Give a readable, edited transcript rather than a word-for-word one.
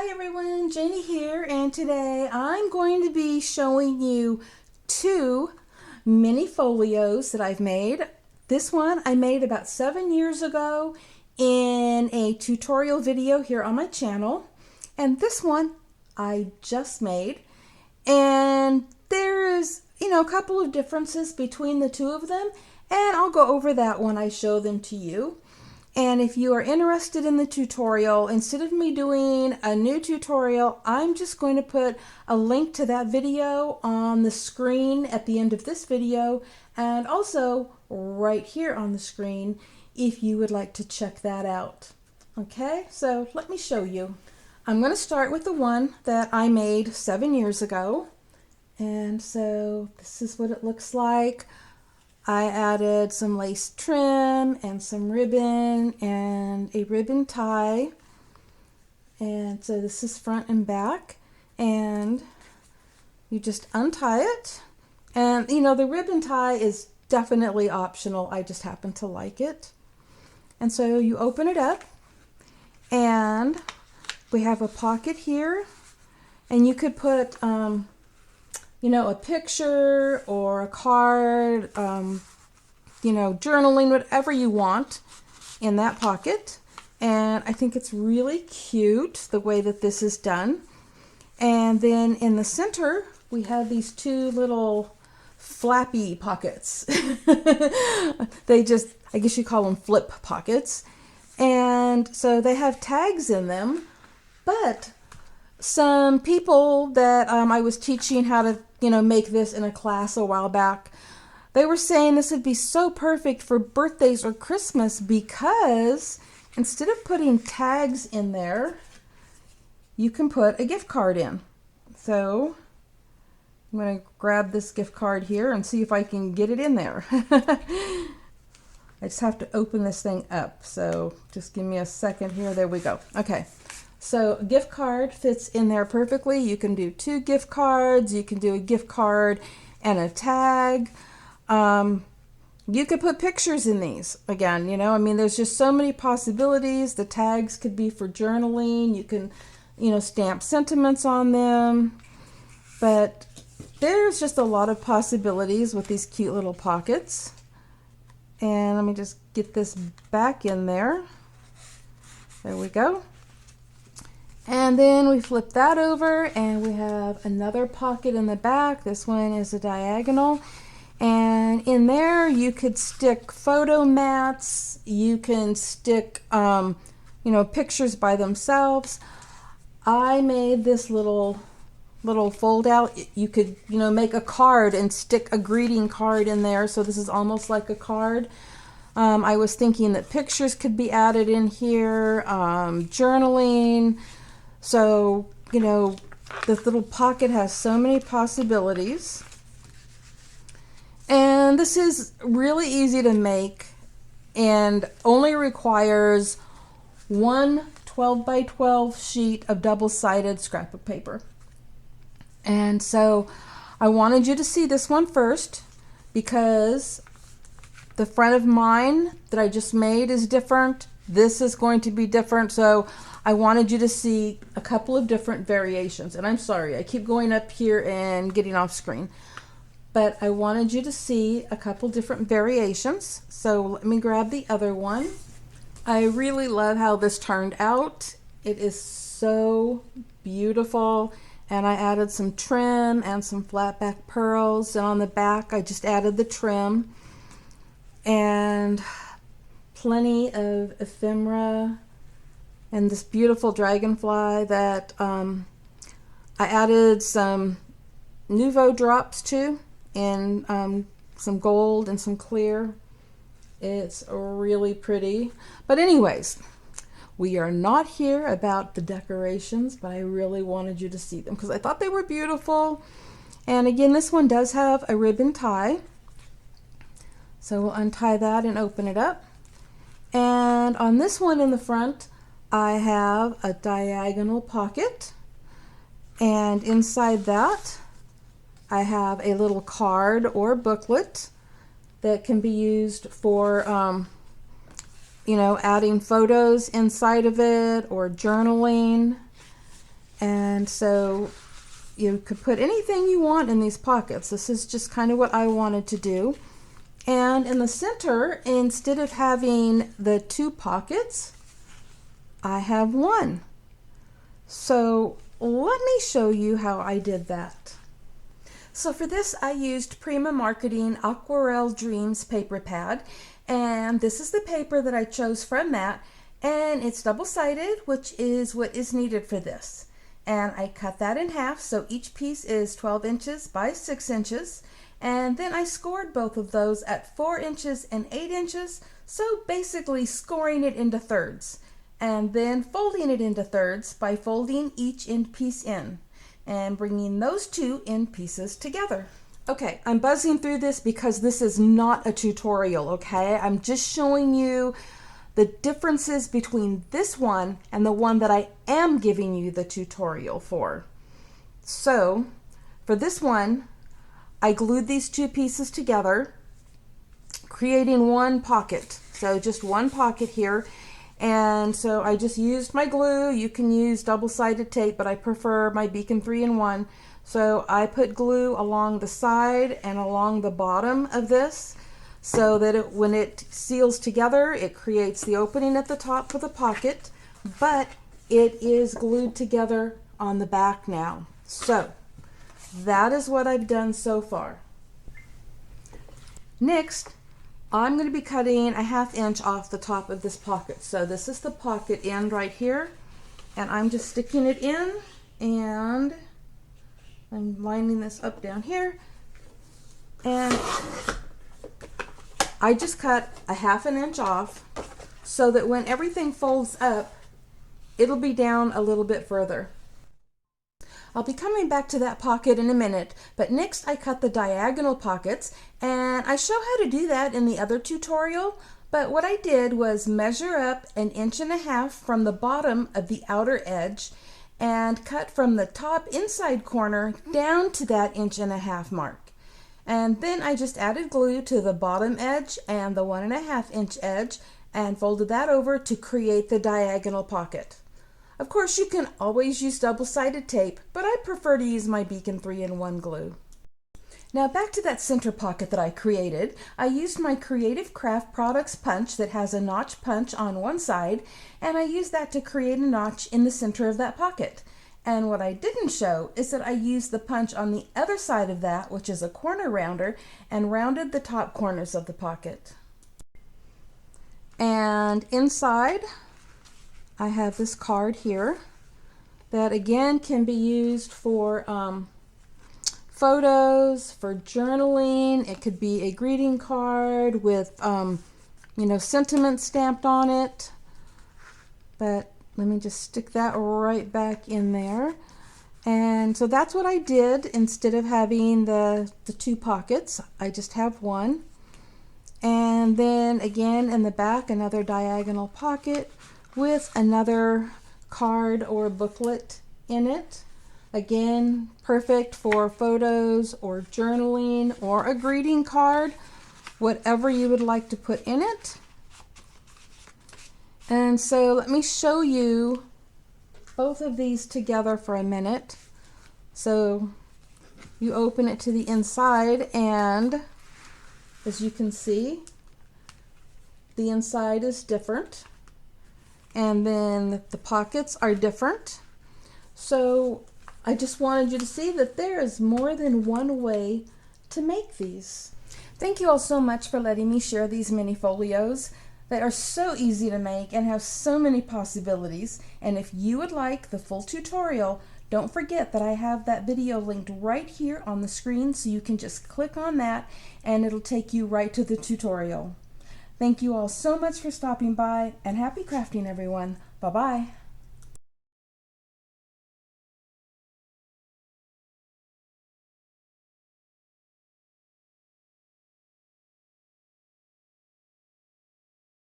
Hi everyone, Janie here, and today I'm going to be showing you two mini folios that I've made. This one I made about 7 years ago in a tutorial video here on my channel, and this one I just made, and there's a couple of differences between the two of them, and I'll go over that when I show them to you. And if you are interested in the tutorial, instead of me doing a new tutorial, I'm just going to put a link to that video on the screen at the end of this video, and also right here on the screen if you would like to check that out. Okay, so let me show you. I'm going to start with the one that I made 7 years ago. And so this is what it looks like. I added some lace trim and some ribbon and a ribbon tie. And so this is front and back. And you just untie it. And the ribbon tie is definitely optional. I just happen to like it. And so you open it up. And we have a pocket here. And you could put a picture or a card, journaling, whatever you want in that pocket. And I think it's really cute the way that this is done. And then in the center, we have these two little flappy pockets. I guess you call them flip pockets. And so they have tags in them, but some people that I was teaching how to make this in a class a while back, they were saying this would be so perfect for birthdays or Christmas because instead of putting tags in there, you can put a gift card in. So I'm going to grab this gift card here and see if I can get it in there. I just have to open this thing up, so just give me a second here. There we go. Okay. So a gift card fits in there perfectly. You can do 2 gift cards. You can do a gift card and a tag. You could put pictures in these. Again, there's just so many possibilities. The tags could be for journaling. You can, stamp sentiments on them. But there's just a lot of possibilities with these cute little pockets. And let me just get this back in there. There we go. And then we flip that over and we have another pocket in the back. This one is a diagonal. And in there you could stick photo mats. You can stick, pictures by themselves. I made this little fold out. You could, make a card and stick a greeting card in there. So this is almost like a card. I was thinking that pictures could be added in here, journaling. So, this little pocket has so many possibilities. And this is really easy to make and only requires one 12 by 12 sheet of double-sided scrapbook paper. And so I wanted you to see this one first because the front of mine that I just made is different. This is going to be different. So I wanted you to see a couple of different variations. And I'm sorry, I keep going up here and getting off screen. But I wanted you to see a couple different variations. So let me grab the other one. I really love how this turned out. It is so beautiful. And I added some trim and some flat back pearls. And on the back, I just added the trim. And plenty of ephemera. And this beautiful dragonfly that I added some Nouveau drops to in some gold and some clear. It's really pretty. But anyways, we are not here about the decorations, but I really wanted you to see them because I thought they were beautiful. And again, this one does have a ribbon tie. So we'll untie that and open it up. And on this one in the front, I have a diagonal pocket, and inside that I have a little card or booklet that can be used for adding photos inside of it or journaling. And so you could put anything you want in these pockets. This is just kind of what I wanted to do. And in the center, instead of having the 2 pockets, I have 1. So let me show you how I did that. So for this, I used Prima Marketing Aquarelle Dreams paper pad, and this is the paper that I chose from that, and it's double-sided, which is what is needed for this. And I cut that in half, so each piece is 12 inches by 6 inches, and then I scored both of those at 4 inches and 8 inches, so basically scoring it into thirds, and then folding it into thirds by folding each end piece in and bringing those 2 end pieces together. Okay, I'm buzzing through this because this is not a tutorial, okay? I'm just showing you the differences between this one and the one that I am giving you the tutorial for. So, for this one, I glued these 2 pieces together, creating 1 pocket. So just 1 pocket here. And so I just used my glue. You can use double-sided tape, but I prefer my Beacon 3-in-1. So I put glue along the side and along the bottom of this so that when it seals together, it creates the opening at the top for the pocket, but it is glued together on the back now. So that is what I've done so far. Next, I'm going to be cutting a 1/2 inch off the top of this pocket. So this is the pocket end right here, and I'm just sticking it in, and I'm lining this up down here, and I just cut a 1/2 inch off so that when everything folds up, it'll be down a little bit further. I'll be coming back to that pocket in a minute, but next I cut the diagonal pockets, and I show how to do that in the other tutorial, but what I did was measure up 1.5 inches from the bottom of the outer edge and cut from the top inside corner down to that 1.5 inch mark. And then I just added glue to the bottom edge and the 1.5 inch edge and folded that over to create the diagonal pocket. Of course, you can always use double-sided tape, but I prefer to use my Beacon 3-in-1 glue. Now back to that center pocket that I created. I used my Creative Craft Products punch that has a notch punch on one side, and I used that to create a notch in the center of that pocket. And what I didn't show is that I used the punch on the other side of that, which is a corner rounder, and rounded the top corners of the pocket. And inside, I have this card here that again can be used for photos, for journaling. It could be a greeting card with sentiment stamped on it. But let me just stick that right back in there. And so that's what I did. Instead of having the 2 pockets, I just have 1. And then again in the back, another diagonal pocket with another card or booklet in it. Again, perfect for photos or journaling or a greeting card, whatever you would like to put in it. And so let me show you both of these together for a minute. So you open it to the inside, and as you can see, the inside is different. And then the pockets are different. So I just wanted you to see that there is more than one way to make these. Thank you all so much for letting me share these mini folios. They are so easy to make and have so many possibilities. And if you would like the full tutorial, don't forget that I have that video linked right here on the screen, so you can just click on that and it'll take you right to the tutorial. Thank you all so much for stopping by, and happy crafting, everyone. Bye-bye.